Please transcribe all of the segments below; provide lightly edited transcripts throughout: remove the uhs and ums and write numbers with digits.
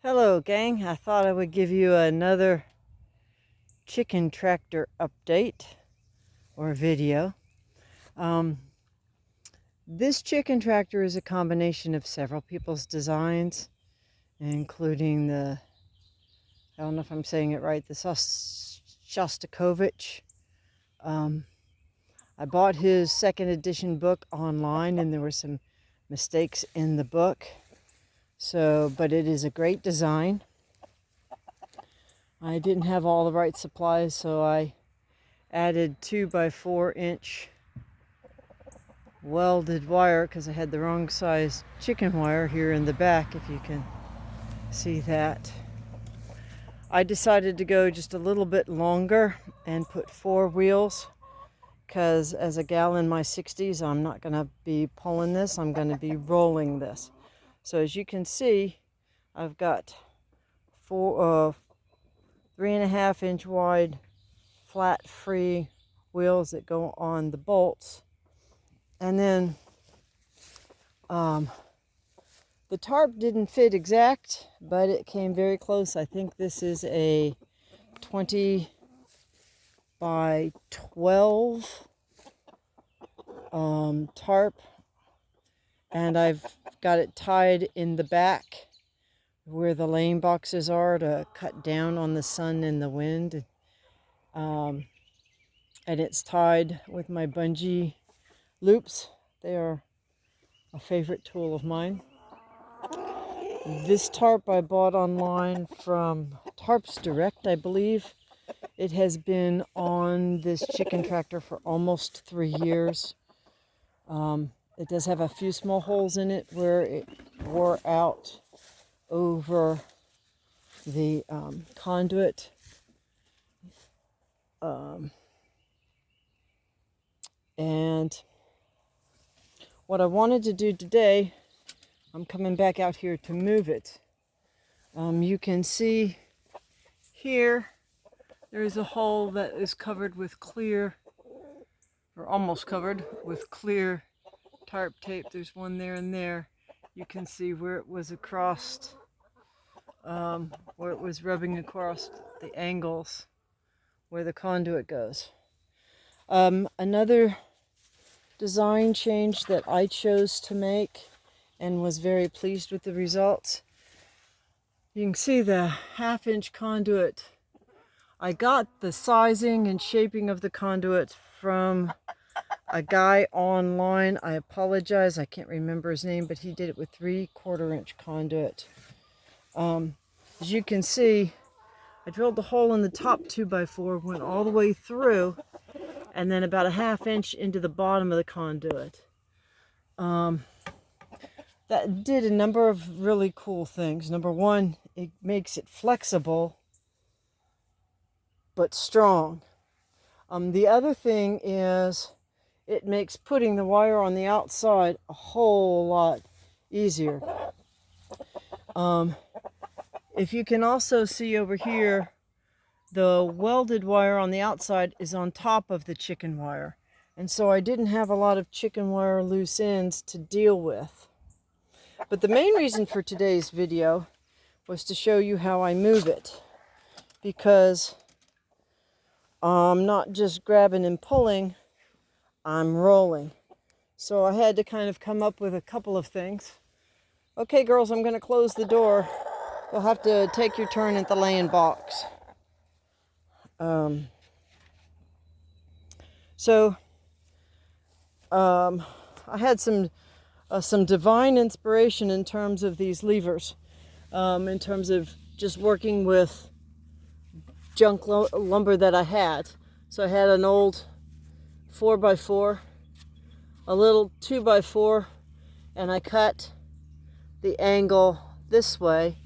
Hello gang, I thought I would give you another chicken tractor update or video. This chicken tractor is a combination of several people's designs, including I don't know if I'm saying it right, the Shostakovich. I bought his second edition book online and there were some mistakes in the book. But it is a great design. I didn't have all the right supplies, so I added 2x4-inch welded wire because I had the wrong size chicken wire here in the back, if you can see that. I decided to go just a little bit longer and put 4 wheels because as a gal in my 60s, I'm not going to be pulling this, I'm going to be rolling this. So as you can see, I've got 3.5-inch wide flat free wheels that go on the bolts. And then the tarp didn't fit exact, but it came very close. I think this is a 20 by 12 tarp. And I've got it tied in the back where the lane boxes are to cut down on the sun and the wind. And it's tied with my bungee loops. They are a favorite tool of mine. This tarp I bought online from Tarps Direct, I believe. It has been on this chicken tractor for almost 3 years. It does have a few small holes in it where it wore out over the conduit. And what I wanted to do today, I'm coming back out here to move it. You can see here, there is a hole that is covered with clear, or almost covered with clear tarp tape. There's one there and there. You can see where it was across, where it was rubbing across the angles where the conduit goes. Another design change that I chose to make and was very pleased with the results. You can see the 1/2-inch conduit. I got the sizing and shaping of the conduit from a guy online. I apologize, I can't remember his name, but he did it with 3/4-inch conduit. As you can see, I drilled the hole in the top 2x4, went all the way through, and then about a 1/2 inch into the bottom of the conduit. That did a number of really cool things. Number one, it makes it flexible but strong. The other thing is it makes putting the wire on the outside a whole lot easier. If you can also see over here, the welded wire on the outside is on top of the chicken wire. And so I didn't have a lot of chicken wire loose ends to deal with. But the main reason for today's video was to show you how I move it. Because I'm not just grabbing and pulling, I'm rolling. So I had to kind of come up with a couple of things. Okay, girls, I'm going to close the door. You'll have to take your turn at the laying box. I had some divine inspiration in terms of these levers, in terms of just working with junk lumber that I had. So I had an old 4x4, a little 2x4, and I cut the angle this way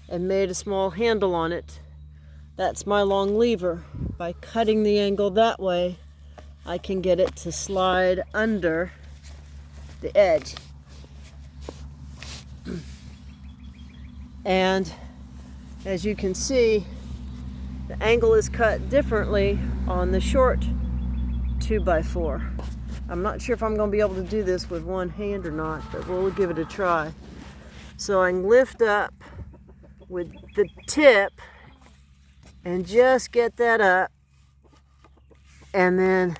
and made a small handle on it. That's my long lever. By cutting the angle that way, I can get it to slide under the edge. And as you can see, the angle is cut differently on the short 2x4. I'm not sure if I'm going to be able to do this with one hand or not, but we'll give it a try. So I can lift up with the tip and just get that up, and then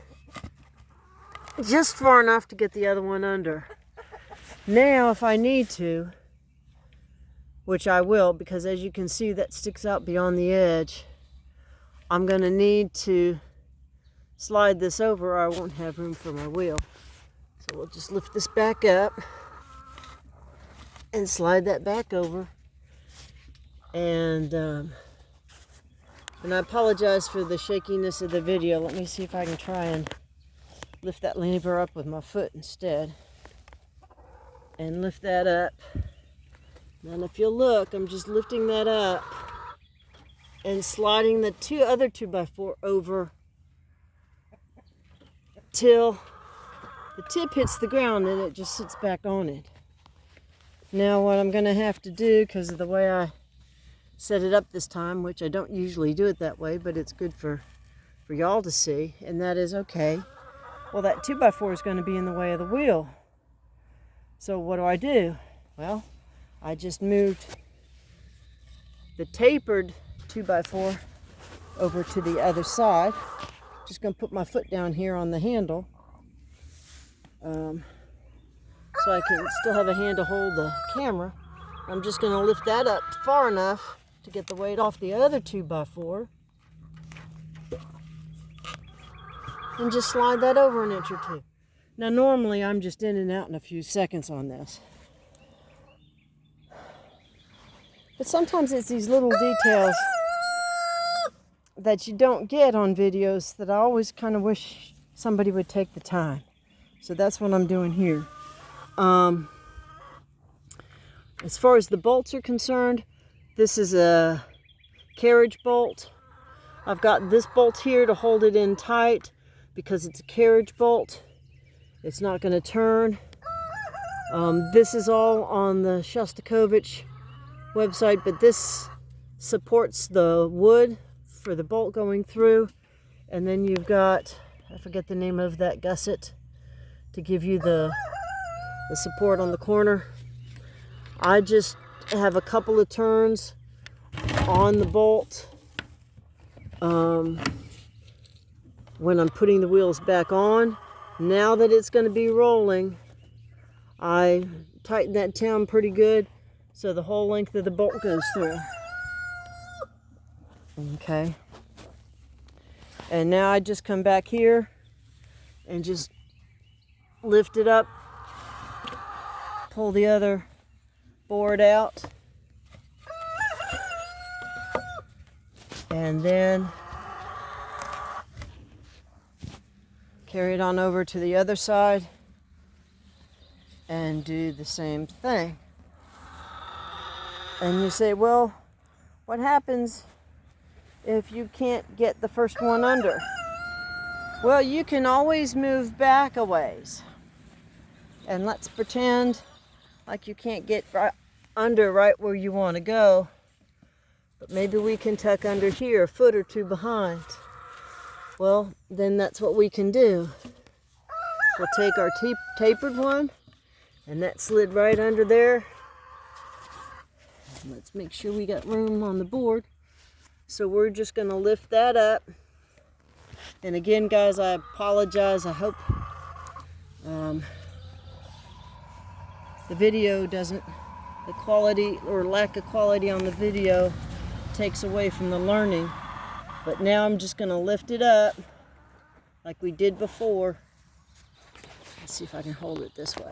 just far enough to get the other one under. Now if I need to, which I will, because as you can see that sticks out beyond the edge, I'm going to need to slide this over or I won't have room for my wheel. So we'll just lift this back up and slide that back over. And I apologize for the shakiness of the video. Let me see if I can try and lift that lever up with my foot instead. And lift that up. And if you'll look, I'm just lifting that up and sliding the other 2x4 over till the tip hits the ground and it just sits back on it. Now what I'm going to have to do, because of the way I set it up this time, which I don't usually do it that way, but it's good for y'all to see, and that is, okay, well, that 2x4 is going to be in the way of the wheel. So what do? Well, I just moved the tapered 2x4 over to the other side. Just going to put my foot down here on the handle so I can still have a hand to hold the camera. I'm just going to lift that up far enough to get the weight off the other 2x4 and just slide that over an inch or two. Now normally I'm just in and out in a few seconds on this, but sometimes it's these little details that you don't get on videos that I always kind of wish somebody would take the time. So that's what I'm doing here. As far as the bolts are concerned, this is a carriage bolt. I've got this bolt here to hold it in tight because it's a carriage bolt. It's not going to turn. This is all on the Shostakovich website, but this supports the wood for the bolt going through. And then you've got, I forget the name of that gusset to give you the support on the corner. I just have a couple of turns on the bolt when I'm putting the wheels back on. Now that it's going to be rolling, I tighten that down pretty good so the whole length of the bolt goes through. Okay. And now I just come back here and just lift it up, pull the other board out, and then carry it on over to the other side and do the same thing. And you say, well, what happens if you can't get the first one under? Well, you can always move back a ways. And let's pretend like you can't get under right where you want to go. But maybe we can tuck under here, a foot or two behind. Well, then that's what we can do. We'll take our tapered one, and that slid right under there. Let's make sure we got room on the board. So we're just going to lift that up. And again, guys, I apologize. I hope the video doesn't, the quality or lack of quality on the video takes away from the learning. But now I'm just going to lift it up like we did before. Let's see if I can hold it this way.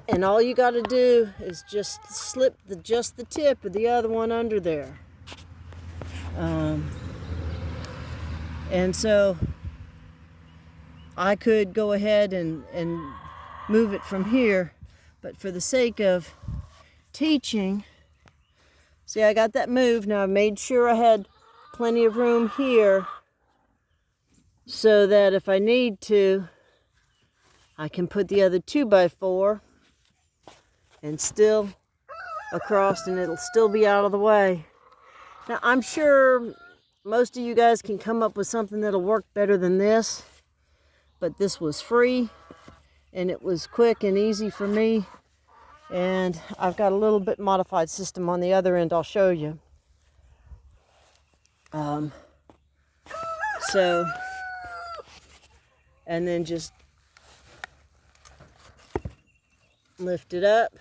And all you got to do is just slip just the tip of the other one under there. And so I could go ahead and move it from here, but for the sake of teaching, see, I got that moved. Now I made sure I had plenty of room here so that if I need to, I can put the other 2x4 and still across, and it'll still be out of the way. Now I'm sure most of you guys can come up with something that'll work better than this, but this was free and it was quick and easy for me And I've got a little bit modified system on the other end I'll show you. And then just lift it up.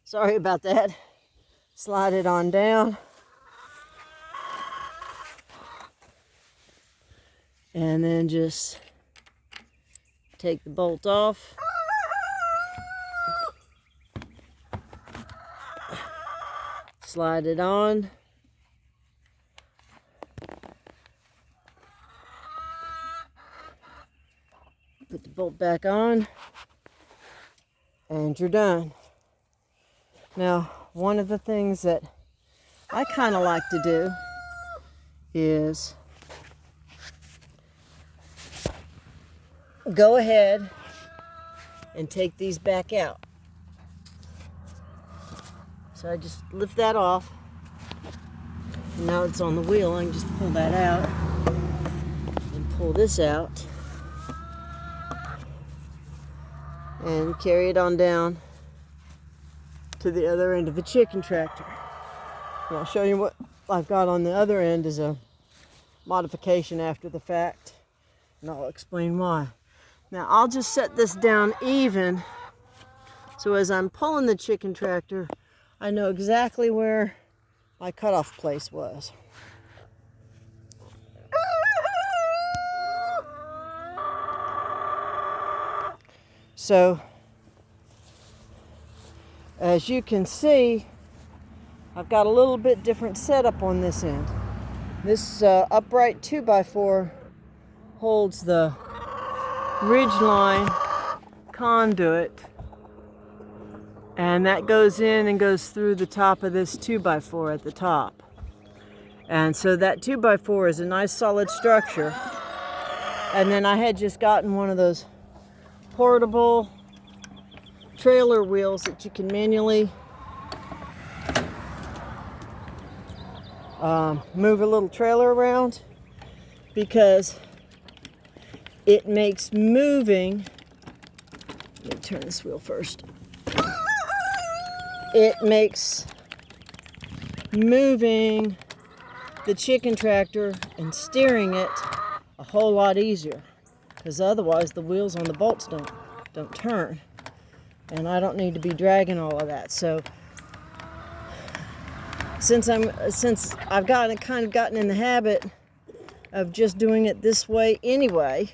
Sorry about that. Slide it on down. And then just take the bolt off. Slide it on. Put the bolt back on. And you're done. Now, one of the things that I kind of like to do is go ahead and take these back out. So I just lift that off. And now it's on the wheel. I can just pull that out and pull this out and carry it on down to the other end of the chicken tractor. And I'll show you what I've got on the other end is a modification after the fact, and I'll explain why. Now I'll just set this down even, so as I'm pulling the chicken tractor, I know exactly where my cutoff place was. So, as you can see, I've got a little bit different setup on this end. This upright 2x4 holds the ridgeline conduit, and that goes in and goes through the top of this 2x4 at the top. And so that 2x4 is a nice solid structure. And then I had just gotten one of those portable trailer wheels that you can manually move a little trailer around, because it makes moving, let me turn this wheel first. It makes moving the chicken tractor and steering it a whole lot easier, because otherwise the wheels on the bolts don't turn, and I don't need to be dragging all of that. So since I've kind of gotten in the habit of just doing it this way anyway,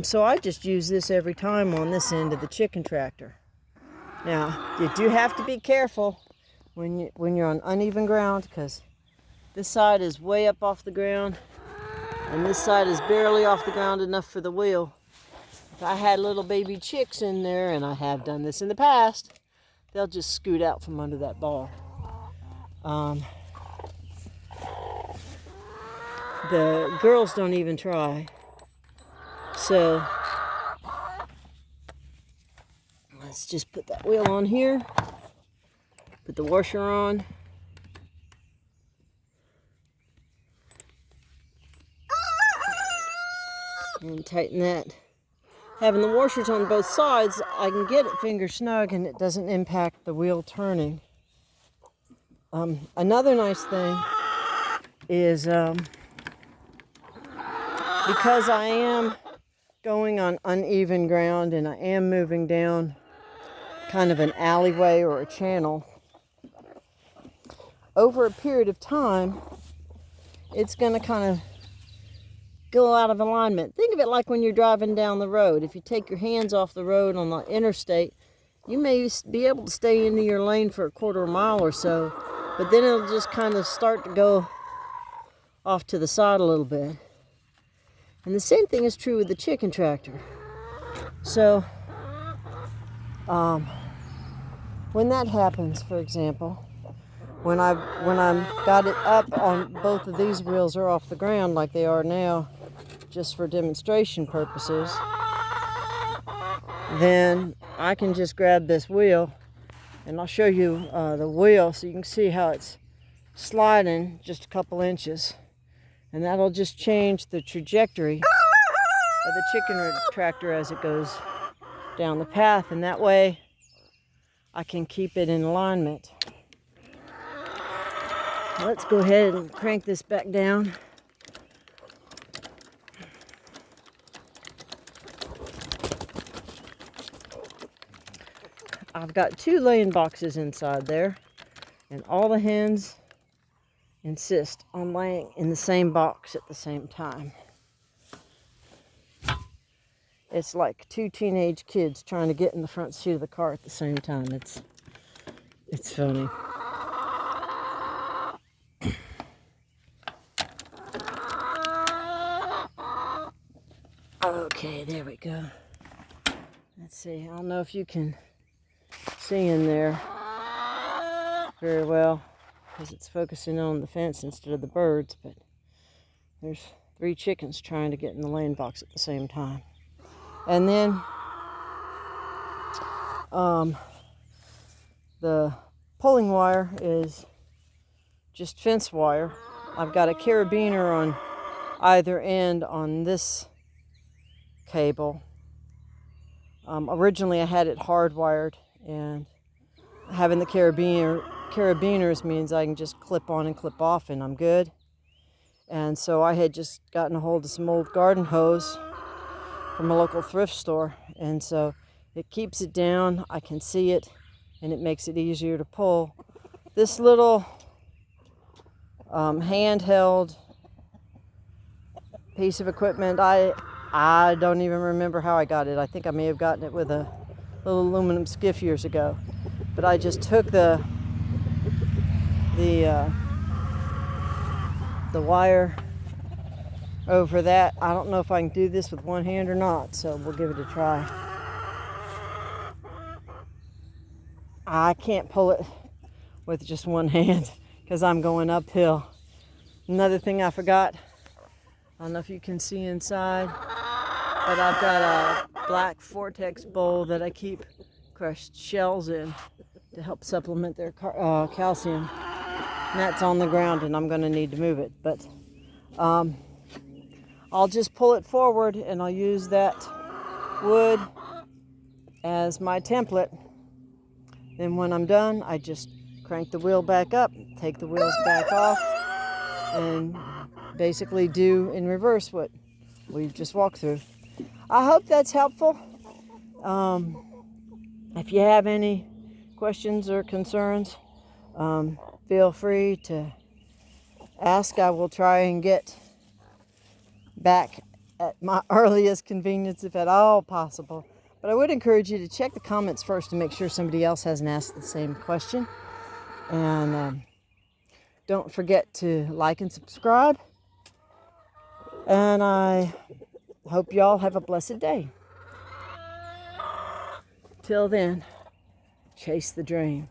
so I just use this every time on this end of the chicken tractor. Now, you do have to be careful when you're on uneven ground, because this side is way up off the ground and this side is barely off the ground enough for the wheel. If I had little baby chicks in there, and I have done this in the past, they'll just scoot out from under that bar. The girls don't even try. So let's just put that wheel on here, put the washer on, and tighten that. Having the washers on both sides, I can get it finger snug and it doesn't impact the wheel turning. Another nice thing is because I am going on uneven ground and I am moving down kind of an alleyway or a channel, over a period of time, it's going to kind of go out of alignment. Think of it like when you're driving down the road. If you take your hands off the road on the interstate, you may be able to stay into your lane for a quarter of a mile or so, but then it'll just kind of start to go off to the side a little bit. And the same thing is true with the chicken tractor. So, when that happens, for example, when I'm got it up on both of these wheels are off the ground like they are now, just for demonstration purposes, then I can just grab this wheel, and I'll show you the wheel so you can see how it's sliding just a couple inches, and that'll just change the trajectory of the chicken tractor as it goes down the path, and that way I can keep it in alignment. Let's go ahead and crank this back down. I've got 2 laying boxes inside there, and all the hens insist on laying in the same box at the same time. It's like 2 teenage kids trying to get in the front seat of the car at the same time. It's funny. Okay, there we go. Let's see. I don't know if you can see in there very well because it's focusing on the fence instead of the birds, but there's 3 chickens trying to get in the laying box at the same time. And then the pulling wire is just fence wire. I've got a carabiner on either end on this cable. Originally I had it hardwired, and having the carabiners means I can just clip on and clip off and I'm good. And so I had just gotten a hold of some old garden hose from a local thrift store, and so it keeps it down, I can see it, and it makes it easier to pull. This little handheld piece of equipment, I don't even remember how I got it. I think I may have gotten it with a little aluminum skiff years ago, but I just took the wire over that. I don't know if I can do this with one hand or not, so we'll give it a try. I can't pull it with just one hand because I'm going uphill. Another thing I forgot, I don't know if you can see inside, but I've got a black Vortex bowl that I keep crushed shells in to help supplement their calcium. And that's on the ground, and I'm going to need to move it. But I'll just pull it forward, and I'll use that wood as my template. Then when I'm done, I just crank the wheel back up, take the wheels back off, and basically do in reverse what we've just walked through. I hope that's helpful. If you have any questions or concerns, feel free to ask. I will try and get back at my earliest convenience if at all possible. But I would encourage you to check the comments first to make sure somebody else hasn't asked the same question. And don't forget to like and subscribe. And I hope you all have a blessed day. Till then, chase the dream.